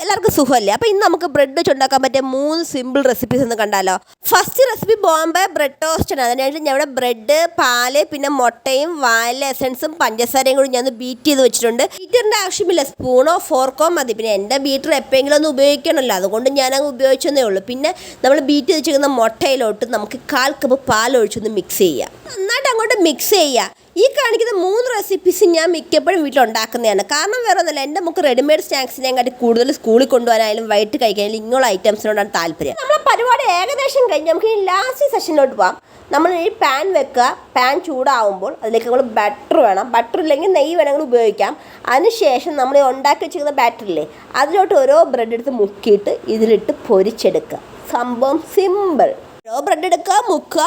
എല്ലാവർക്കും സുഖമല്ലേ? അപ്പോൾ ഇന്ന് നമുക്ക് ബ്രെഡ് വെച്ച് ഉണ്ടാക്കാൻ പറ്റിയ 3 സിമ്പിൾ റെസിപ്പീസ് ഒന്ന് കണ്ടാലോ. First recipe Bombay bread toast ആണ്. അതിനായിട്ട് ഞാൻ ഇവിടെ ബ്രെഡ്, പാല്, പിന്നെ മുട്ടയും വാനില എസൻസും പഞ്ചസാരയും കൂടി ഞാൻ ബീറ്റ് ചെയ്ത് വെച്ചിട്ടുണ്ട്. ബീറ്ററിൻ്റെ ആവശ്യമില്ല, സ്പൂണോ ഫോർക്കോ മതി. പിന്നെ എൻ്റെ ബീറ്റർ എപ്പോഴെങ്കിലും ഒന്ന് ഉപയോഗിക്കണമല്ലോ, അതുകൊണ്ട് ഞാനങ്ങ് ഉപയോഗിച്ചതേ ഉള്ളൂ. പിന്നെ നമ്മൾ ബീറ്റ് ചെയ്ത് വെച്ചിരിക്കുന്ന മുട്ടയിലോട്ട് നമുക്ക് 1/4 കപ്പ് പാലൊഴിച്ചൊന്ന് മിക്സ് ചെയ്യുക. നന്നായിട്ട് അങ്ങോട്ട് മിക്സ് ചെയ്യുക. ഈ കാണിക്കുന്ന 3 റെസിപ്പീസ് ഞാൻ മിക്കപ്പോഴും വീട്ടിലുണ്ടാക്കുന്നതാണ്. കാരണം വേറെ ഒന്നുമില്ല, എൻ്റെ നമുക്ക് റെഡിമെയ്ഡ് സ്നാക്സിനെക്കാട്ടി കൂടുതൽ സ്കൂളിൽ കൊണ്ടുപോകാനായാലും വൈകിട്ട് കഴിക്കാനായാലും ഇങ്ങനെയുള്ള ഐറ്റംസിനോടാണ് താല്പര്യം. നമ്മളെ പരിപാടി ഏകദേശം കഴിഞ്ഞ് നമുക്ക് ഈ ലാസ്റ്റ് സെഷനിലോട്ട് പോകാം. നമ്മൾ ഈ പാൻ വെക്കുക. പാൻ ചൂടാവുമ്പോൾ അതിലേക്ക് നമ്മൾ ബട്ടർ വേണം. ബട്ടർ ഇല്ലെങ്കിൽ നെയ്യ് വേണമെങ്കിൽ ഉപയോഗിക്കാം. അതിനുശേഷം നമ്മൾ ഉണ്ടാക്കി വെച്ചിരിക്കുന്ന ബാറ്ററില്ലേ, അതിലോട്ട് ഓരോ ബ്രെഡ് എടുത്ത് മുക്കിയിട്ട് ഇതിലിട്ട് പൊരിച്ചെടുക്കുക. സംഭവം സിമ്പിൾ. ഓരോ ബ്രെഡ് എടുക്കുക, മുക്കുക,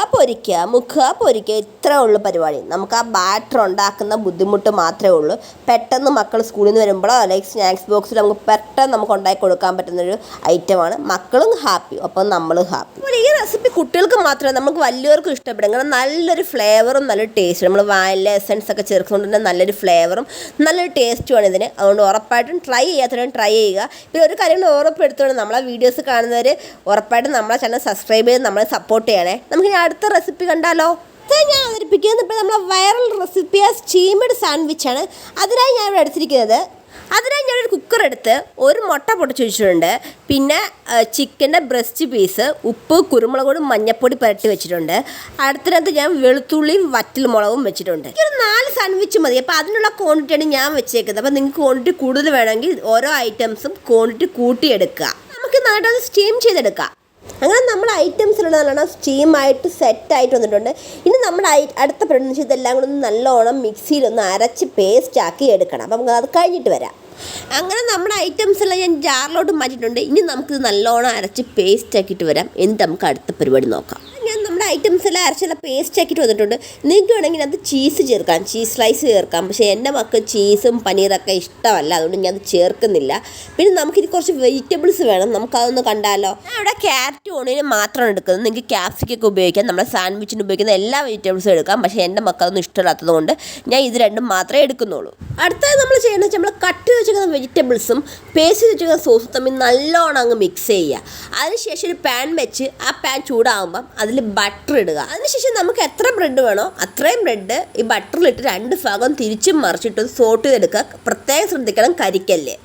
ഇത്രേ ഉള്ളൂ പരിപാടി. നമുക്ക് ആ ബാറ്റർ ഉണ്ടാക്കുന്ന ബുദ്ധിമുട്ട് മാത്രമേ ഉള്ളൂ. പെട്ടെന്ന് മക്കൾ സ്കൂളിൽ നിന്ന് വരുമ്പോഴോ അല്ലെങ്കിൽ സ്നാക്സ് ബോക്സിൽ നമുക്ക് പെട്ടെന്ന് നമുക്ക് ഉണ്ടാക്കി കൊടുക്കാൻ പറ്റുന്നൊരു ഐറ്റമാണ്. മക്കളും ഹാപ്പി, അപ്പം നമ്മളും ഹാപ്പി. അപ്പോൾ ഈ റെസിപ്പി കുട്ടികൾക്ക് മാത്രമേ നമുക്ക് വലിയവർക്കും ഇഷ്ടപ്പെടും. കാരണം നല്ലൊരു ഫ്ലേവറും നല്ലൊരു ടേസ്റ്റും. നമ്മൾ വാനില എസൻസ് ഒക്കെ ചേർത്തുകൊണ്ട് തന്നെ നല്ലൊരു ഫ്ലേവറും നല്ലൊരു ടേസ്റ്റുമാണ് ഇതിന്. അതുകൊണ്ട് ഉറപ്പായിട്ടും ട്രൈ ചെയ്യാത്തവരും ട്രൈ ചെയ്യുക. പിന്നെ ഒരു കാര്യം ഉറപ്പെടുത്തുകൊണ്ട് നമ്മളെ വീഡിയോസ് കാണുന്നവർ ഉറപ്പായിട്ടും നമ്മളെ ചാനൽ സബ്സ്ക്രൈബ് ചെയ്ത് നമ്മളെ സപ്പോർട്ട് ചെയ്യണേ. നമുക്ക് ഇനി അടുത്ത റെസിപ്പി കണ്ടാലോ. ഞാൻ അവതരിപ്പിക്കുന്നത് ഇപ്പോൾ നമ്മളെ വൈറൽ റെസിപ്പിയ സ്റ്റീമഡ് സാൻഡ്വിച്ചാണ്. അതിനായി ഞാൻ ഇവിടെ എടുത്തിരിക്കുന്നത്, ഞാനൊരു കുക്കർ എടുത്ത് ഒരു മുട്ട പൊട്ടിച്ച് വെച്ചിട്ടുണ്ട്. പിന്നെ ചിക്കൻ്റെ ബ്രസ്റ്റ് പീസ്, ഉപ്പ്, കുരുമുളക് പൊടി, മഞ്ഞൾപ്പൊടി പുരട്ടി വെച്ചിട്ടുണ്ട്. അടുത്തിനകത്ത് ഞാൻ വെളുത്തുള്ളിയും വറ്റൽ മുളകും വെച്ചിട്ടുണ്ട്. ഒരു 4 സാൻഡ്വിച്ച് മതി. അപ്പോൾ അതിനുള്ള ക്വാണ്ടിറ്റിയാണ് ഞാൻ വെച്ചേക്കുന്നത്. അപ്പോൾ നിങ്ങൾക്ക് ക്വാണ്ടിറ്റി കൂടുതൽ വേണമെങ്കിൽ ഓരോ ഐറ്റംസും ക്വാണ്ടിറ്റി കൂട്ടിയെടുക്കുക. നമുക്ക് നന്നായിട്ട് സ്റ്റീം ചെയ്തെടുക്കാം. അങ്ങനെ നമ്മുടെ ഐറ്റംസിലുള്ള നല്ലോണം സ്റ്റീമായിട്ട് സെറ്റായിട്ട് വന്നിട്ടുണ്ട്. ഇനി നമ്മുടെ അടുത്ത പരിപാടി വെച്ചാൽ ഇതെല്ലാം കൂടെ ഒന്ന് നല്ലോണം മിക്സിയിലൊന്ന് അരച്ച് പേസ്റ്റ് ആക്കി എടുക്കണം. അപ്പം നമുക്ക് അത് കഴിഞ്ഞിട്ട് വരാം. അങ്ങനെ നമ്മുടെ ഐറ്റംസ് എല്ലാം ഞാൻ ജാറിലോട്ട് മാറ്റിയിട്ടുണ്ട്. ഇനി നമുക്കിത് നല്ലോണം അരച്ച് പേസ്റ്റ് ആക്കിയിട്ട് വരാം. എന്നിട്ട് നമുക്ക് അടുത്ത പരിപാടി നോക്കാം. ഞാൻ നമ്മുടെ ഐറ്റംസ് എല്ലാം അരച്ചെല്ലാം പേസ്റ്റ് ആക്കിയിട്ട് വന്നിട്ടുണ്ട്. നിങ്ങൾക്ക് വേണമെങ്കിൽ അത് ചീസ് ചേർക്കാം, ചീസ് സ്ലൈസ് ചേർക്കാം. പക്ഷേ എൻ്റെ മക്കൾ ചീസും പനീറൊക്കെ ഇഷ്ടമല്ല, അതുകൊണ്ട് ഞാൻ അത് ചേർക്കുന്നില്ല. പിന്നെ നമുക്കിത് കുറച്ച് വെജിറ്റബിൾസ് വേണം. നമുക്കതൊന്ന് കണ്ടാലോ. ഞാൻ ഇവിടെ ക്യാരറ്റ് ഓണിയന് മാത്രമാണ് എടുക്കുന്നത്. നിങ്ങൾക്ക് ക്യാപ്സിക്കൊക്കെ ഉപയോഗിക്കാം. നമ്മുടെ സാൻഡ്വിച്ചിന് ഉപയോഗിക്കുന്ന എല്ലാ വെജിറ്റബിൾസും എടുക്കാം. പക്ഷേ എൻ്റെ മക്കളൊന്നും ഇഷ്ടമില്ലാത്തത് കൊണ്ട് ഞാൻ ഇത് രണ്ടും മാത്രമേ എടുക്കുന്നുള്ളൂ. അടുത്തത് നമ്മൾ ചെയ്യേണ്ടത് വെച്ചാൽ നമ്മൾ കട്ട് വെച്ചിരിക്കുന്ന വെജിറ്റബിൾസും പേസ്റ്റ് വെച്ചിരിക്കുന്ന സോസും തമ്മിൽ നല്ലോണം അങ്ങ് മിക്സ് ചെയ്യുക. അതിനുശേഷം ഒരു പാൻ വെച്ച് ആ പാൻ ചൂടാകുമ്പം അതിൽ ബട്ടർ ഇടുക. അതിനുശേഷം നമുക്ക് എത്ര ബ്രെഡ് വേണോ അത്രയും ബ്രെഡ് ഈ ബട്ടറിലിട്ട് 2 ഭാഗം തിരിച്ചും മറിച്ചിട്ട് സോട്ട് ചെയ്തെടുക്കുക. പ്രത്യേകം ശ്രദ്ധിക്കണം, കരിക്കല്ലേ.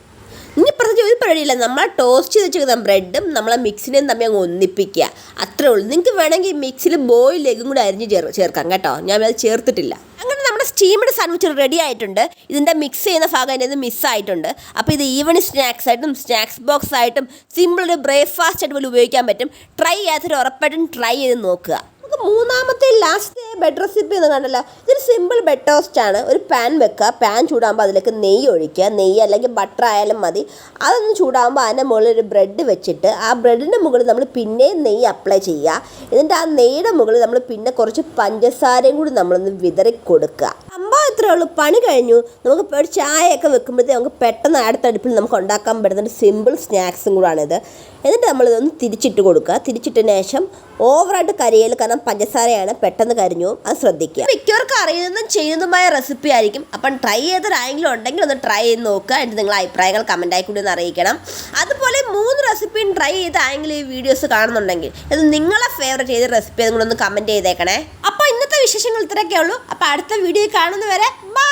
ഇനി പ്രത്യേകിച്ച് ഒരു പരിപാടിയില്ല, നമ്മൾ ടോസ്റ്റ് ചെയ്ത് വെച്ചിരിക്കുന്ന ബ്രെഡും നമ്മളെ മിക്സിനെയും തമ്മിൽ അങ്ങ് ഒന്നിപ്പിക്കുക. അത്രേ ഉള്ളൂ. നിങ്ങൾക്ക് വേണമെങ്കിൽ മിക്സിയിൽ ബോയിൽ എഗ്ഗും കൂടി അരിഞ്ഞ് ചേർക്കാം കേട്ടോ. ഞാൻ അത് ചേർത്തിട്ടില്ല. അങ്ങനെ നമ്മുടെ സ്റ്റീമഡ് സാൻഡ്വിച്ച് റെഡി ആയിട്ടുണ്ട്. ഇതിൻ്റെ മിക്സ് ചെയ്യുന്ന ഭാഗം എൻ്റെ ഇത് മിസ്സായിട്ടുണ്ട്. അപ്പോൾ ഇത് ഈവനിങ് സ്നാക്സ് ആയിട്ടും സ്നാക്സ് ബോക്സ് ആയിട്ടും സിമ്പിൾ ഒരു ബ്രേക്ക്ഫാസ്റ്റ് ആയിട്ട് പോലും ഉപയോഗിക്കാൻ പറ്റും. ട്രൈ ചെയ്യാത്തൊരു ഉറപ്പായിട്ടും ട്രൈ ചെയ്ത് നോക്കുക. നമുക്ക് മൂന്നാമത്തെ ലാസ്റ്റ് ബെഡ് റെസിപ്പി എന്ന് കണ്ടല്ലോ. ഇതൊരു സിമ്പിൾ ബെഡ് ടോസ്റ്റ് ആണ്. ഒരു പാൻ വെക്കുക. പാൻ ചൂടാകുമ്പോൾ അതിലേക്ക് നെയ്യ് ഒഴിക്കുക. നെയ്യ് അല്ലെങ്കിൽ ബട്ടർ ആയാലും മതി. അതൊന്ന് ചൂടാകുമ്പോൾ അതിൻ്റെ മുകളിൽ ഒരു ബ്രെഡ് വെച്ചിട്ട് ആ ബ്രെഡിൻ്റെ മുകളിൽ നമ്മൾ പിന്നെയും നെയ്യ് അപ്ലൈ ചെയ്യുക. എന്നിട്ട് ആ നെയ്യുടെ മുകളിൽ നമ്മൾ പിന്നെ കുറച്ച് പഞ്ചസാരയും കൂടി നമ്മളൊന്ന് വിതറി കൊടുക്കുക. സംഭവം ഇത്രയേ ഉള്ളൂ. പണി കഴിഞ്ഞു. നമുക്ക് ഒരു ചായയൊക്കെ വെക്കുമ്പോഴത്തേക്ക് നമുക്ക് പെട്ടെന്ന് അടുത്തടുപ്പിൽ നമുക്ക് ഉണ്ടാക്കാൻ പറ്റുന്ന ഒരു സിമ്പിൾ സ്നാക്സും കൂടാണിത്. എന്നിട്ട് നമ്മളിതൊന്ന് തിരിച്ചിട്ട് കൊടുക്കുക. തിരിച്ചിട്ടതിന് ശേഷം ഓവറായിട്ട് കരിയൽ, കാരണം പഞ്ചസാരയാണ്, പെട്ടെന്ന് കരിഞ്ഞു. അത് ശ്രദ്ധിക്കുക. മിക്കവർക്കും അറിയുന്നതും ചെയ്യുന്നതുമായ റെസിപ്പി ആയിരിക്കും. അപ്പം ട്രൈ ചെയ്തൊരായെങ്കിലും ഉണ്ടെങ്കിൽ ഒന്ന് ട്രൈ ചെയ്ത് നോക്കുക. എന്നിട്ട് നിങ്ങളുടെ അഭിപ്രായങ്ങൾ കമൻറ്റായി കൂടി ഒന്ന് അറിയിക്കണം. അതുപോലെ 3 റെസിപ്പിയും ട്രൈ ചെയ്തായെങ്കിൽ ഈ വീഡിയോസ് കാണുന്നുണ്ടെങ്കിൽ ഇത് നിങ്ങളെ ഫേവറേറ്റ് ചെയ്ത റെസിപ്പി അതും കൂടെ ഒന്ന് കമൻറ്റ് ചെയ്തേക്കണേ. അപ്പോൾ ഇന്നത്തെ വിശേഷങ്ങൾ ഇത്രയൊക്കെ ഉള്ളൂ. അപ്പോൾ അടുത്ത വീഡിയോ കാണുന്നവരെ ബൈ.